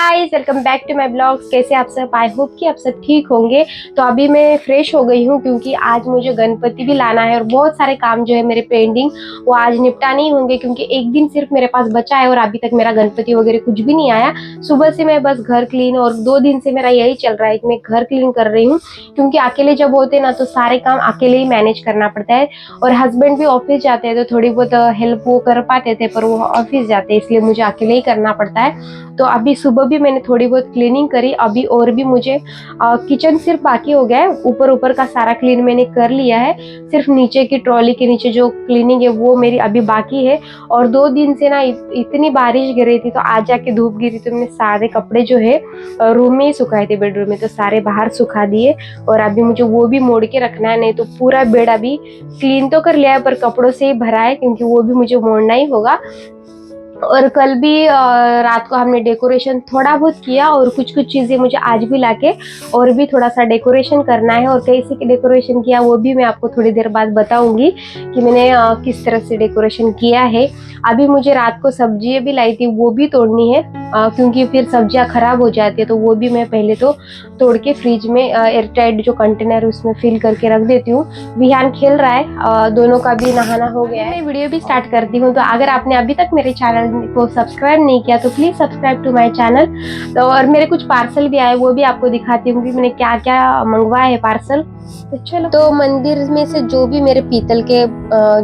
Guys, welcome back to my blogs. कैसे आप सब? आई होप कि आप सब ठीक होंगे। तो अभी मैं फ्रेश हो गई हूँ क्योंकि आज मुझे गणपति भी लाना है और बहुत सारे काम जो है मेरे पेंडिंग वो आज निपटा नहीं होंगे क्योंकि एक दिन सिर्फ मेरे पास बचा है और अभी तक मेरा गणपति वगैरह कुछ भी नहीं आया। सुबह से मैं बस घर क्लीन और 2 दिन से मेरा यही चल रहा है कि मैं घर क्लीन कर रही हूँ क्योंकि अकेले जब होते ना तो सारे काम अकेले ही मैनेज करना पड़ता है। और हस्बैंड भी ऑफिस जाते हैं तो थोड़ी बहुत हेल्प वो कर पाते थे, पर वो ऑफिस जाते हैं इसलिए मुझे अकेले ही करना पड़ता है। तो अभी सुबह भी मैंने थोड़ी बहुत क्लीनिंग करी, अभी और भी मुझे किचन सिर्फ बाकी हो गया है। ऊपर का सारा क्लीन मैंने कर लिया है, सिर्फ नीचे की ट्रॉली के नीचे जो क्लीनिंग है वो मेरी अभी बाकी है। और 2 दिन से ना इतनी बारिश गिर रही थी तो आज जाके धूप गिरी तो मैंने सारे कपड़े जो है रूम में ही सुखाए थे, बेडरूम में, तो सारे बाहर सुखा दिए। और अभी मुझे वो भी मोड़ के रखना है, नहीं तो पूरा बेड अभी क्लीन तो कर लिया है पर कपड़ों से ही भरा है क्योंकि वो भी मुझे मोड़ना ही होगा। और कल भी रात को हमने डेकोरेशन थोड़ा बहुत किया और कुछ कुछ चीज़ें मुझे आज भी लाके और भी थोड़ा सा डेकोरेशन करना है। और कैसे डेकोरेशन किया वो भी मैं आपको थोड़ी देर बाद बताऊंगी कि मैंने किस तरह से डेकोरेशन किया है। अभी मुझे रात को सब्जियां भी लाई थी वो भी तोड़नी है क्योंकि फिर सब्जियां खराब हो जाती है, तो वो भी मैं पहले तो तोड़ के फ्रिज में एयरटाइट जो कंटेनर उसमें फिल करके रख देती हूँ। विहान खेल रहा है, दोनों का भी नहाना हो गया है। मैं वीडियो भी स्टार्ट करती हूँ, तो अगर आपने अभी तक मेरे चैनल को सब्सक्राइब नहीं किया तो please subscribe to my channel. तो और मेरे कुछ पार्सल भी आए वो भी आपको दिखाती हूँ कि मैंने क्या क्या मंगवाया है पार्सल। तो चलो, तो मंदिर में से जो भी मेरे पीतल के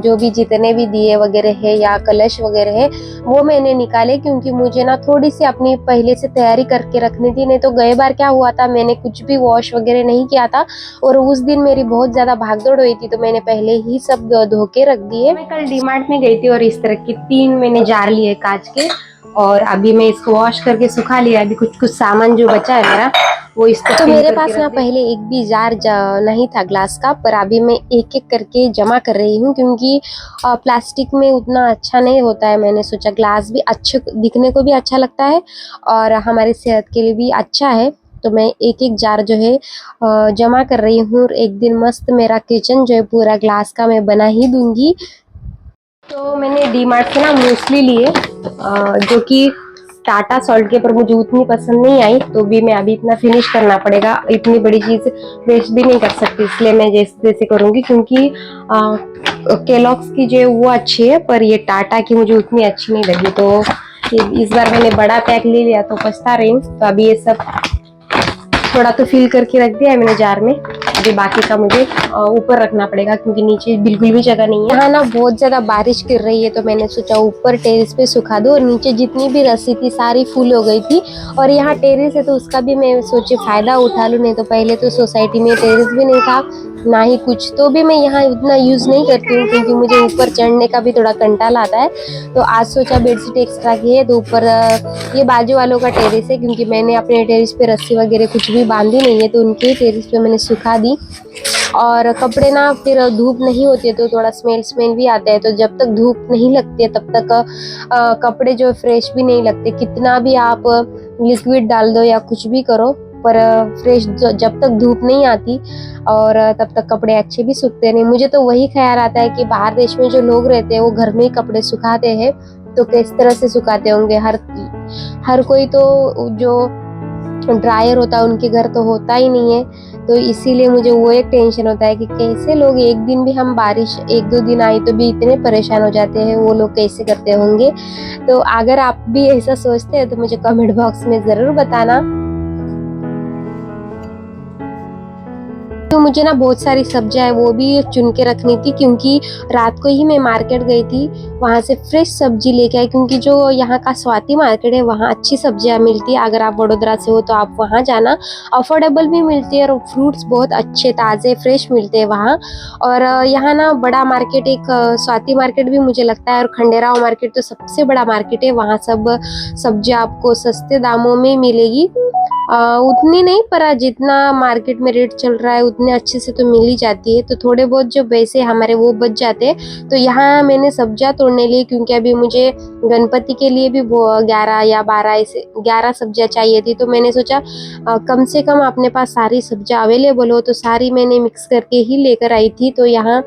जो भी जितने भी दिए वगैरह है या कलश वगैरह है वो मैंने निकाले क्योंकि मुझे ना थोड़ी सी अपनी पहले से तैयारी करके रखनी थी। नहीं तो गए बार क्या हुआ था, मैंने कुछ भी वॉश वगैरह नहीं किया था और उस दिन मेरी बहुत ज्यादा भागदौड़ हुई थी तो मैंने पहले ही सब धो के रख दिए। मैं कल डीमार्ट में गई थी और इस तरह के 3 मैंने जार लिए कांच के और अभी मैं इसको वॉश करके सुखा लिया। अभी कुछ कुछ सामान जो बचा है मेरा वो इसको तो मेरे पास ना पहले एक भी जार नहीं था ग्लास का, पर अभी मैं एक एक करके जमा कर रही हूँ क्योंकि प्लास्टिक में उतना अच्छा नहीं होता है। मैंने सोचा ग्लास भी अच्छे दिखने को भी अच्छा लगता है और हमारी सेहत के लिए भी अच्छा है, तो मैं एक एक जार जो है जमा कर रही हूँ। एक दिन मस्त मेरा किचन जो है पूरा ग्लास का मैं बना ही दूंगी। तो मैंने डीमार्ट से ना मूसली लिए जो कि टाटा सॉल्ट के, पर मुझे उतनी पसंद नहीं आई तो भी मैं अभी इतना फिनिश करना पड़ेगा, इतनी बड़ी चीज वेस्ट भी नहीं कर सकती, इसलिए मैं जैसे जैसे करूंगी क्योंकि केलॉग्स की जो वो अच्छी है पर ये टाटा की मुझे उतनी अच्छी नहीं लगी। तो इस बार मैंने बड़ा पैक ले लिया तो पछता रही हूँ। तो अभी ये सब थोड़ा तो फिल करके रख दिया है मैंने जार में, अभी बाकी का मुझे ऊपर रखना पड़ेगा क्योंकि नीचे बिल्कुल भी जगह नहीं है। यहाँ ना बहुत ज्यादा बारिश गिर रही है तो मैंने सोचा ऊपर टेरेस पे सुखा दो, और नीचे जितनी भी रस्सी थी सारी फुल हो गई थी और यहाँ टेरेस है तो उसका भी मैं सोचे फायदा उठा लूँ। नहीं तो पहले तो सोसाइटी में टेरेस भी नहीं था ना ही कुछ, तो भी मैं यहाँ उतना यूज नहीं करती हूँ क्योंकि मुझे ऊपर चढ़ने का भी थोड़ा कंटाल आता है। तो आज सोचा बेडशीट एक्स्ट्रा की है तो ऊपर ये बाजू वालों का टेरेस है क्योंकि मैंने अपने टेरेस पे रस्सी वगैरह कुछ भी बांधी नहीं है तो उनके टेरेस पे मैंने सुखा दी। और कपड़े ना फिर धूप नहीं होती है तो थोड़ा स्मेल भी आता है, तो जब तक धूप नहीं लगती है तब तक कपड़े जो फ्रेश भी नहीं लगते। कितना भी आप लिक्विड डाल दो या कुछ भी करो पर फ्रेश जब तक धूप नहीं आती और तब तक कपड़े अच्छे भी सूखते नहीं। मुझे तो वही ख्याल आता है कि बाहर देश में जो लोग रहते हैं वो घर में ही कपड़े सुखाते हैं तो किस तरह से सुखाते होंगे। हर कोई तो जो ड्रायर होता है उनके घर तो होता ही नहीं है, तो इसीलिए मुझे वो एक टेंशन होता है कि कैसे लोग एक दिन भी हम बारिश 1-2 दिन आई तो भी इतने परेशान हो जाते हैं, वो लोग कैसे करते होंगे। तो अगर आप भी ऐसा सोचते हैं तो मुझे कमेंट बॉक्स में जरूर बताना। तो मुझे ना बहुत सारी सब्जियां है वो भी चुन के रखनी थी क्योंकि रात को ही मैं मार्केट गई थी, वहां से फ्रेश सब्जी लेके आई क्योंकि जो यहाँ का स्वाति मार्केट है वहाँ अच्छी सब्जियां मिलती है। अगर आप वडोदरा से हो तो आप वहाँ जाना, अफोर्डेबल भी मिलती है और फ्रूट्स बहुत अच्छे ताज़े फ्रेश मिलते हैं वहाँ। और यहाँ ना बड़ा मार्केट एक स्वाति मार्केट भी मुझे लगता है, और खंडेराव मार्केट तो सबसे बड़ा मार्केट है, वहाँ सब सब्जियां आपको सस्ते दामों में मिलेगी। उतनी नहीं पर जितना मार्केट में रेट चल रहा है उतने अच्छे से तो मिल ही जाती है, तो थोड़े बहुत जो पैसे हमारे वो बच जाते हैं। तो यहाँ मैंने सब्जियां तोड़ने ली क्योंकि अभी मुझे गणपति के लिए भी 11 या 12 ऐसे 11 सब्जियां चाहिए थी, तो मैंने सोचा कम से कम अपने पास सारी सब्जियां अवेलेबल हो, तो सारी मैंने मिक्स करके ही लेकर आई थी। तो यहाँ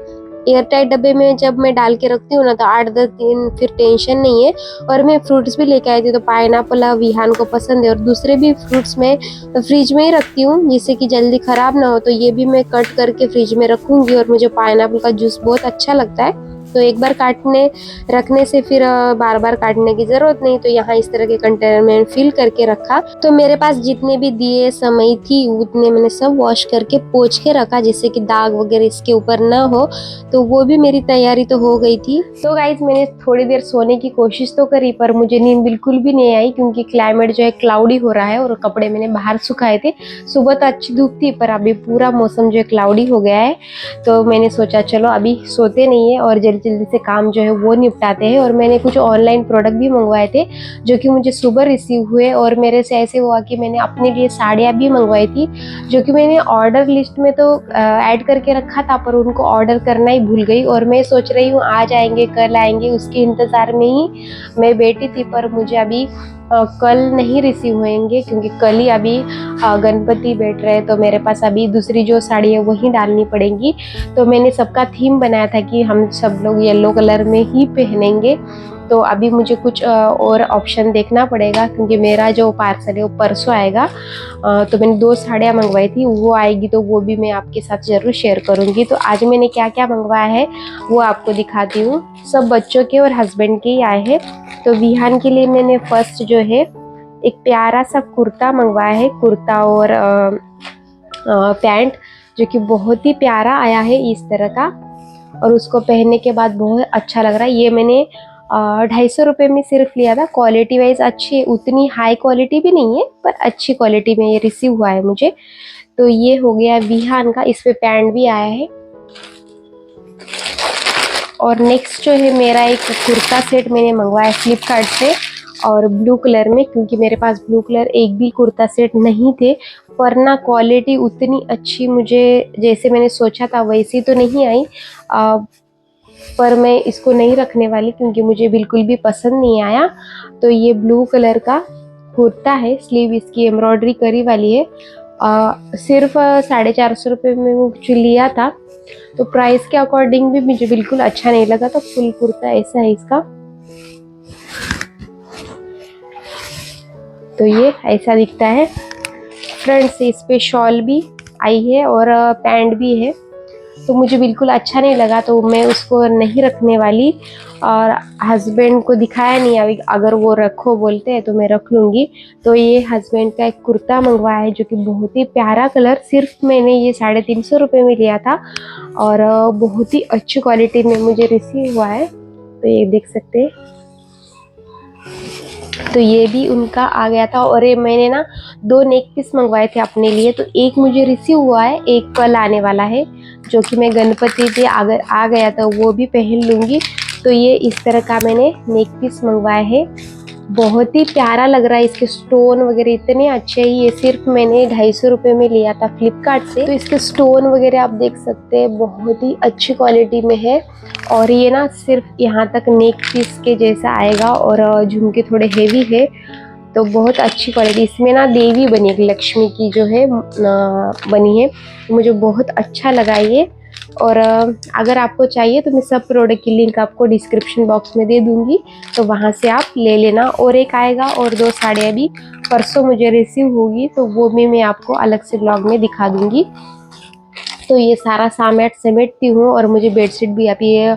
एयर टाइट डब्बे में जब मैं डाल के रखती हूँ ना तो 8-10 दिन फिर टेंशन नहीं है। और मैं फ्रूट्स भी लेके आई थी, तो पाइनएप्पल विहान को पसंद है और दूसरे भी फ्रूट्स मैं फ्रिज में ही रखती हूँ जिससे कि जल्दी ख़राब ना हो। तो ये भी मैं कट करके फ्रिज में रखूँगी और मुझे पाइनएप्पल का जूस बहुत अच्छा लगता है, तो एक बार काटने रखने से फिर बार बार काटने की ज़रूरत नहीं। तो यहाँ इस तरह के कंटेनर में फिल करके रखा। तो मेरे पास जितने भी दिए समय थी उतने मैंने सब वॉश करके पोंछ के रखा, जिससे कि दाग वगैरह इसके ऊपर ना हो। तो वो भी मेरी तैयारी तो हो गई थी। तो गाइज मैंने थोड़ी देर सोने की कोशिश तो करी, पर मुझे नींद बिल्कुल भी नहीं आई क्योंकि क्लाइमेट जो है क्लाउडी हो रहा है और कपड़े मैंने बाहर सुखाए थे। सुबह तो अच्छी धूप थी, पर अभी पूरा मौसम जो है क्लाउडी हो गया है। तो मैंने सोचा चलो अभी सोते नहीं है और जल्दी जल्दी से काम जो है वो निपटाते हैं। और मैंने कुछ ऑनलाइन प्रोडक्ट भी मंगवाए थे जो कि मुझे सुबह रिसीव हुए। और मेरे से ऐसे हुआ कि मैंने अपने लिए साड़ियाँ भी मंगवाई थी जो कि मैंने ऑर्डर लिस्ट में तो ऐड करके रखा था, पर उनको ऑर्डर करना ही भूल गई। और मैं सोच रही हूँ आज आएंगे कल आएंगे, उसके इंतज़ार में ही मैं बैठी थी। पर मुझे अभी कल नहीं रिसीव होंगे क्योंकि कल ही अभी गणपति बैठ रहे हैं, तो मेरे पास अभी दूसरी जो साड़ी है वही डालनी पड़ेगी। तो मैंने सबका थीम बनाया था कि हम सब लोग येलो कलर में ही पहनेंगे। तो अभी मुझे कुछ और ऑप्शन देखना पड़ेगा क्योंकि मेरा जो पार्सल है वो परसों आएगा। तो मैंने 2 साड़ियाँ मंगवाई थी, वो आएगी तो वो भी मैं आपके साथ ज़रूर शेयर करूँगी। तो आज मैंने क्या क्या मंगवाया है वो आपको दिखाती हूँ। सब बच्चों के और हस्बैंड के ही आए हैं। तो विहान के लिए मैंने फर्स्ट जो है एक प्यारा सा कुर्ता मंगवाया है, कुर्ता और पैंट, जो कि बहुत ही प्यारा आया है इस तरह का। और उसको पहनने के बाद बहुत अच्छा लग रहा है। ये मैंने 250 रुपये में सिर्फ लिया था। क्वालिटी वाइज अच्छी है, उतनी हाई क्वालिटी भी नहीं है पर अच्छी क्वालिटी में ये रिसीव हुआ है मुझे। तो ये हो गया विहान का, इस पे पैंट भी आया है। और नेक्स्ट जो है मेरा एक कुर्ता सेट मैंने मंगवाया फ्लिपकार्ट से और ब्लू कलर में, क्योंकि मेरे पास ब्लू कलर एक भी कुर्ता सेट नहीं थे। पर ना क्वालिटी उतनी अच्छी मुझे जैसे मैंने सोचा था वैसी तो नहीं आई। पर मैं इसको नहीं रखने वाली क्योंकि मुझे बिल्कुल भी पसंद नहीं आया। तो ये ब्लू कलर का कुर्ता है, स्लीव इसकी एम्ब्रॉयडरी करी वाली है। सिर्फ 450 रुपये में मुझे लिया था, तो प्राइस के अकॉर्डिंग भी मुझे बिल्कुल अच्छा नहीं लगा। तो फुल कुर्ता ऐसा है इसका। तो ये ऐसा दिखता है। फ्रंट से इस पे शॉल भी आई है और पैंट भी है। तो मुझे बिल्कुल अच्छा नहीं लगा, तो मैं उसको नहीं रखने वाली और हस्बैंड को दिखाया नहीं। अभी अगर वो रखो बोलते हैं तो मैं रख लूँगी। तो ये हस्बैंड का एक कुर्ता मंगवाया है जो कि बहुत ही प्यारा कलर, सिर्फ मैंने ये 350 रुपये में लिया था और बहुत ही अच्छी क्वालिटी में मुझे रिसीव हुआ है। तो ये देख सकते हैं। तो ये भी उनका आ गया था। और ये मैंने ना 2 नेक पीस मंगवाए थे अपने लिए, तो एक मुझे रिसीव हुआ है, एक कल आने वाला है जो कि मैं गणपति पे अगर आ गया तो वो भी पहन लूँगी। तो ये इस तरह का मैंने नेक पीस मंगवाया है, बहुत ही प्यारा लग रहा है। इसके स्टोन वगैरह इतने अच्छे हैं। ये सिर्फ मैंने 250 रुपये में लिया था फ्लिपकार्ट से। तो इसके स्टोन वगैरह आप देख सकते हैं, बहुत ही अच्छी क्वालिटी में है। और ये ना सिर्फ यहाँ तक नेक पीस के जैसा आएगा और झुमके थोड़े हेवी है। तो बहुत अच्छी क्वालिटी। इसमें ना देवी बनी है, लक्ष्मी की जो है बनी है। मुझे बहुत अच्छा लगा ये। और अगर आपको चाहिए तो मैं सब प्रोडक्ट की लिंक आपको डिस्क्रिप्शन बॉक्स में दे दूंगी, तो वहाँ से आप ले लेना। और एक आएगा और 2 साड़ियाँ भी परसों मुझे रिसीव होगी, तो वो भी मैं आपको अलग से ब्लॉग में दिखा दूंगी। तो ये सारा सामान समेटती हूँ और मुझे बेडशीट भी अभी ये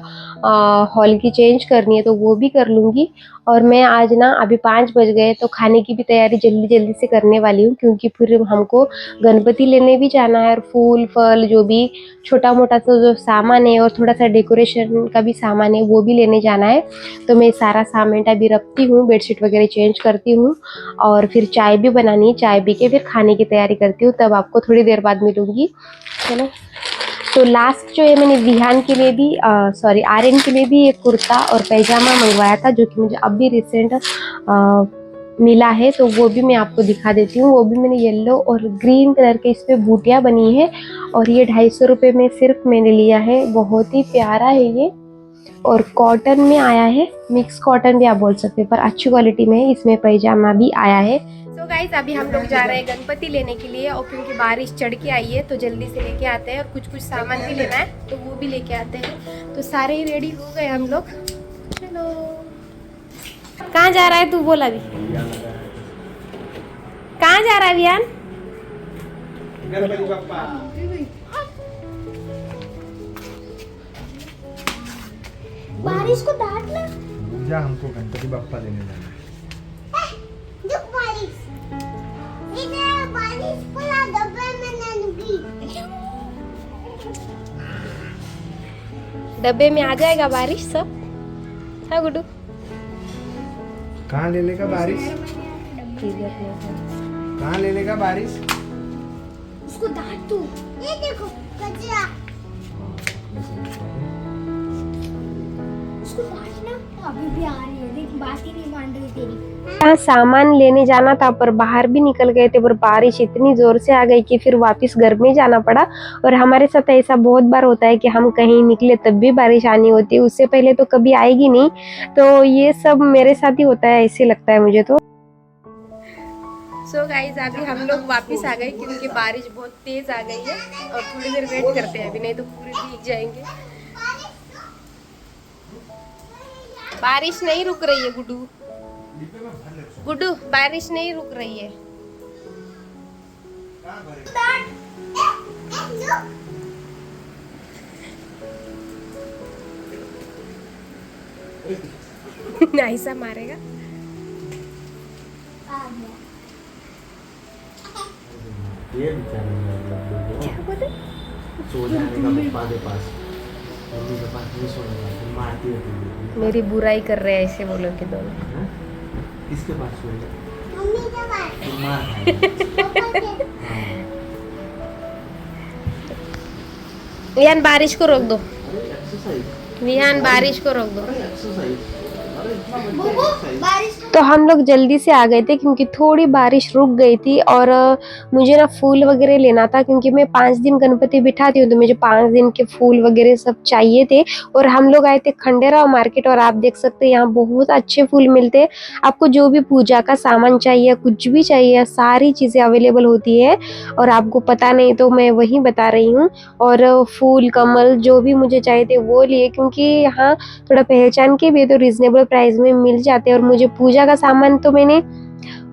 हॉल की चेंज करनी है, तो वो भी कर लूँगी। और मैं आज ना अभी 5 बज गए, तो खाने की भी तैयारी जल्दी जल्दी से करने वाली हूँ क्योंकि फिर हमको गणपति लेने भी जाना है। और फूल फल जो भी छोटा मोटा सा जो सामान है और थोड़ा सा डेकोरेशन का भी सामान है वो भी लेने जाना है। तो मैं सारा सामान अभी रखती हूँ, बेडशीट वगैरह चेंज करती हूँ और फिर चाय भी बनानी है। चाय पी के फिर खाने की तैयारी करती हूँ, तब आपको थोड़ी देर बाद मिलूँगी। चलो। तो लास्ट जो है मैंने विहान के लिए भी आर्यन के लिए भी एक कुर्ता और पैजामा मंगवाया था जो कि मुझे अभी रिसेंट मिला है, तो वो भी मैं आपको दिखा देती हूँ। वो भी मैंने येलो और ग्रीन कलर के इस पे बूटियाँ बनी है और ये 250 रुपये में सिर्फ मैंने लिया है। बहुत ही प्यारा है ये और कॉटन में आया है, मिक्स कॉटन भी आप बोल सकते हैं, पर अच्छी क्वालिटी में है। इसमें पैजामा भी आया है। तो गाइस अभी हम लोग जा रहे हैं गणपति लेने के लिए, और क्योंकि बारिश चढ़ के आई है तो जल्दी से लेके आते हैं, और कुछ कुछ सामान भी लेना है तो वो भी लेके आते हैं। तो सारे ही रेडी हो गए हम लोग। चलो, कहाँ जा रहा है तू, बोल अभी कहाँ जा रहा है वियान? गणपति बप्पा। बारिश को डांटना। जा, हमको गणपति बप्पा लेने जाना है। बारिश इधर बारिश पूरा डब्बे में नंगी। डब्बे में आ जाएगा बारिश सब। हाँ गुड्डू, कहाँ ले लेगा बारिश? कहाँ ले लेगा बारिश? उसको डांट तू। ये देखो कचरा। उसको डांटना। अभी भी आ रही है, देख बात ही नहीं मान रही तेरी। यहाँ सामान लेने जाना था पर बाहर भी निकल गए थे, पर बारिश इतनी जोर से आ गई कि फिर वापस घर में जाना पड़ा। और हमारे साथ ऐसा बहुत बार होता है कि हम कहीं निकले तब भी बारिश आनी होती है, उससे पहले तो कभी आएगी नहीं। तो ये सब मेरे साथ ही होता है, ऐसे लगता है मुझे तो। सो गाइज अभी हम लोग वापस आ गए क्योंकि बारिश बहुत तेज आ गई है, और थोड़ी देर वेट करते हैं अभी, नहीं तो पूरे भीग जाएंगे। बारिश नहीं रुक रही है गुड्डू, गुड्डू बारिश नहीं रुक रही है। ऐसा मारेगा। ये बेचारा क्या बोले? सो जाने का पप्पा के पास, मम्मी के पास नहीं सोने का, फिर मारती रहती है। मेरी बुराई कर रहे हैं ऐसे बोलो कि दोनों। हाँ? किसके पास सोएगा? मम्मी के पास। फिर मार खाएगा। पापा के। हाँ। विहान बारिश को रोक दो, अरे एक्सरसाइज, विहान बारिश को रोक दो। अरे एक्सरसाइज, अरे इतना बढ़िया बुबू एक्सरसाइज। बारिश तो हम लोग जल्दी से आ गए थे क्योंकि थोड़ी बारिश रुक गई थी, और मुझे ना फूल वगैरह लेना था क्योंकि मैं 5 दिन गणपति बिठाती हूँ, तो मुझे 5 दिन के फूल वगैरह सब चाहिए थे। और हम लोग आए थे खंडेराव मार्केट, और आप देख सकते हैं यहाँ बहुत अच्छे फूल मिलते हैं। आपको जो भी पूजा का सामान चाहिए, कुछ भी चाहिए, सारी चीज़ें अवेलेबल होती है। और आपको पता नहीं तो मैं वही बता रही हूँ। और फूल कमल जो भी मुझे चाहिए थे वो लिए, क्योंकि यहाँ थोड़ा पहचान के भी तो रिजनेबल प्राइस में मिल जाते हैं। और मुझे पूजा का सामान तो मैंने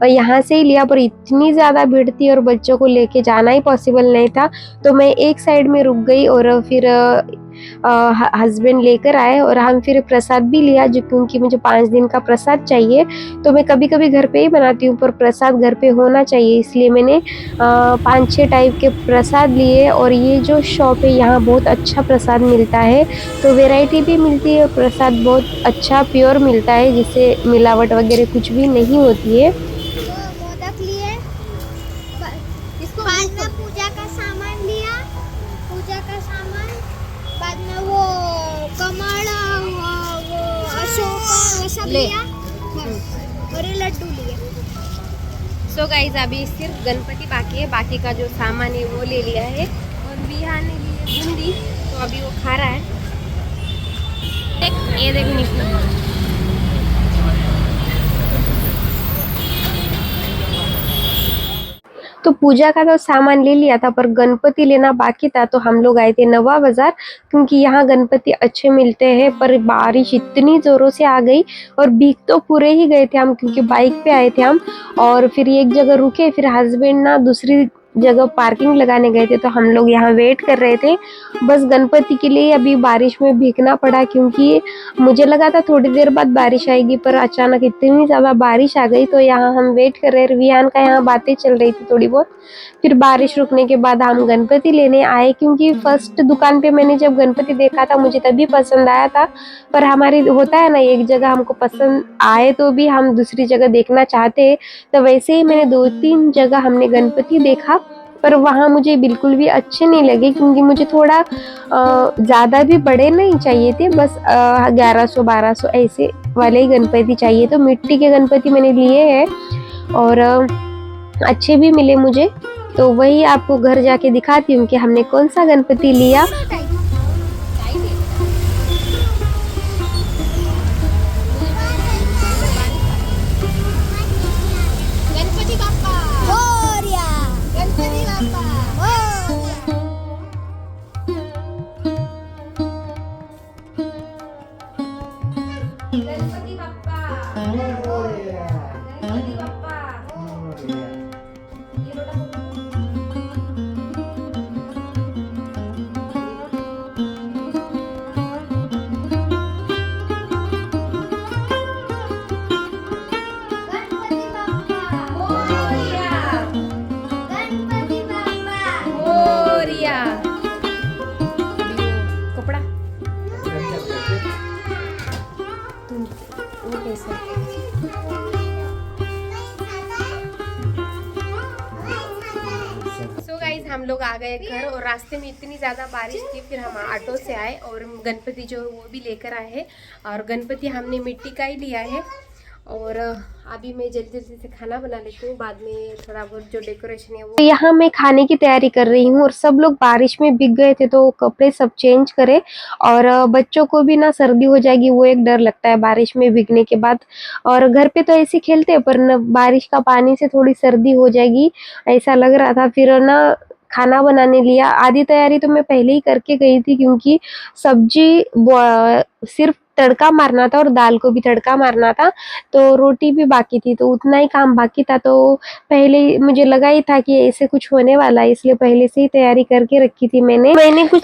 यहाँ से ही लिया, पर इतनी ज़्यादा भीड़ थी और बच्चों को लेके जाना ही पॉसिबल नहीं था, तो मैं एक साइड में रुक गई। और फिर हस्बैंड लेकर आए, और हम फिर प्रसाद भी लिया, जो क्योंकि मुझे 5 दिन का प्रसाद चाहिए। तो मैं कभी कभी घर पे ही बनाती हूँ, पर प्रसाद घर पे होना चाहिए, इसलिए मैंने 5-6 टाइप के प्रसाद लिए। और ये जो शॉप है यहाँ बहुत अच्छा प्रसाद मिलता है, तो वैरायटी भी मिलती है, प्रसाद बहुत अच्छा प्योर मिलता है, जिससे मिलावट वगैरह कुछ भी नहीं होती है। तो मोदक लिए। इसको बाद में पूजा का सामान लिया, पूजा का सामान, बाद में वो कमल, वो अशोक, वो सब ले। लिया, और ये लड्डू लिए। सो गाइज अभी सिर्फ गणपति बाकी है, बाकी का जो सामान है वो ले लिया है। और विहान ने लिए बूंदी, तो अभी वो खा रहा है। ये देख निकला। तो पूजा का तो सामान ले लिया था, पर गणपति लेना बाकी था, तो हम लोग आए थे नवा बाजार, क्योंकि यहाँ गणपति अच्छे मिलते हैं। पर बारिश इतनी ज़ोरों से आ गई, और भीग तो पूरे ही गए थे हम, क्योंकि बाइक पे आए थे हम। और फिर एक जगह रुके, फिर हस्बैंड ना दूसरी जगह पार्किंग लगाने गए थे, तो हम लोग यहाँ वेट कर रहे थे बस गणपति के लिए। अभी बारिश में भीगना पड़ा, क्योंकि मुझे लगा था थोड़ी देर बाद बारिश आएगी, पर अचानक इतनी ज़्यादा बारिश आ गई। तो यहाँ हम वेट कर रहे हैं, विहान का यहाँ बातें चल रही थी थोड़ी बहुत। फिर बारिश रुकने के बाद हम गणपति लेने आए, क्योंकि फर्स्ट दुकान पे मैंने जब गणपति देखा था मुझे तभी पसंद आया था। पर हमारी होता है ना, एक जगह हमको पसंद आए तो भी हम दूसरी जगह देखना चाहते हैं, तो वैसे ही मैंने 2-3 जगह हमने गणपति देखा, पर वहाँ मुझे बिल्कुल भी अच्छे नहीं लगे, क्योंकि मुझे थोड़ा ज़्यादा भी बड़े नहीं चाहिए थे, बस 1100-1200 ऐसे वाले ही गणपति चाहिए। तो मिट्टी के गणपति मैंने लिए हैं, और अच्छे भी मिले मुझे, तो वही आपको घर जाके दिखाती हूँ कि हमने कौन सा गणपति लिया। गणपति बाप्पा लोग आ गए घर और रास्ते में इतनी ज़्यादा बारिश थी, फिर हम ऑटो से आए और गणपति जो है वो भी लेकर आए हैं। और गणपति हमने मिट्टी का ही लिया है। और अभी मैं जल्दी जल्दी से खाना बना लेती हूँ, बाद में थोड़ा बहुत जो डेकोरेशन है वो। यहाँ मैं खाने की तैयारी कर रही हूँ और सब लोग बारिश में भीग गए थे तो कपड़े सब चेंज करे। और बच्चों को भी ना सर्दी हो जाएगी, वो एक डर लगता है बारिश में भीगने के बाद। और घर पे तो ऐसे खेलते हैं, पर न बारिश का पानी से थोड़ी सर्दी हो जाएगी ऐसा लग रहा था। फिर ना खाना बनाने लिया। आधी तैयारी तो मैं पहले ही करके गई थी, क्योंकि सब्जी सिर्फ तड़का मारना था और दाल को भी तड़का मारना था, तो रोटी भी बाकी थी, तो उतना ही काम बाकी था। तो पहले मुझे लगा ही था कि ऐसे कुछ होने वाला है, इसलिए पहले से ही तैयारी करके रखी थी मैंने कुछ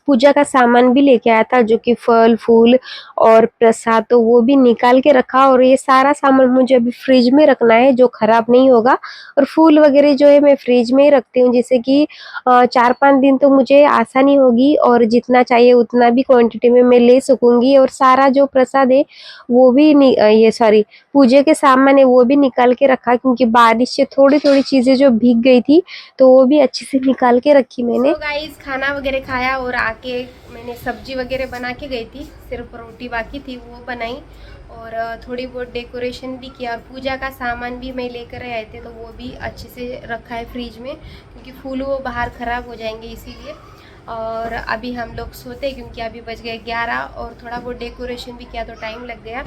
पूजा का सामान भी लेके आया था, जो कि फल फूल और प्रसाद, तो वो भी निकाल के रखा। और ये सारा सामान मुझे अभी फ्रिज में रखना है, जो खराब नहीं होगा। और फूल वगैरह जो है मैं फ्रिज में ही रखती हूँ, जिससे कि 4-5 दिन तो मुझे आसानी होगी और जितना चाहिए उतना भी क्वांटिटी में मैं ले सकूंगी। और सारा जो प्रसाद है वो भी पूजे के सामान है वो भी निकाल के रखा, क्योंकि बारिश से थोड़ी थोड़ी चीजें जो भीग गई थी तो वो भी अच्छे से निकाल के रखी मैंने। तो गाइस खाना वगैरह खाया और आके मैंने सब्जी वगैरह बना के गई थी, सिर्फ रोटी बाकी थी वो बनाई और थोड़ी बहुत डेकोरेशन भी किया। और पूजा का सामान भी मैं लेकर आए थे, तो वो भी अच्छे से रखा है फ्रिज में, क्योंकि फूल वो बाहर ख़राब हो जाएंगे इसीलिए। और अभी हम लोग सोते, क्योंकि अभी बज गए 11 और थोड़ा बहुत डेकोरेशन भी किया तो टाइम लग गया।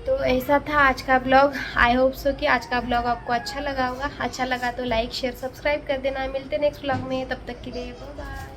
तो ऐसा था आज का ब्लॉग। आई होप सो कि आज का ब्लॉग आपको अच्छा लगा होगा। अच्छा लगा तो लाइक शेयर सब्सक्राइब कर देना। मिलते नेक्स्ट ब्लॉग में, तब तक के लिए बाय बाय।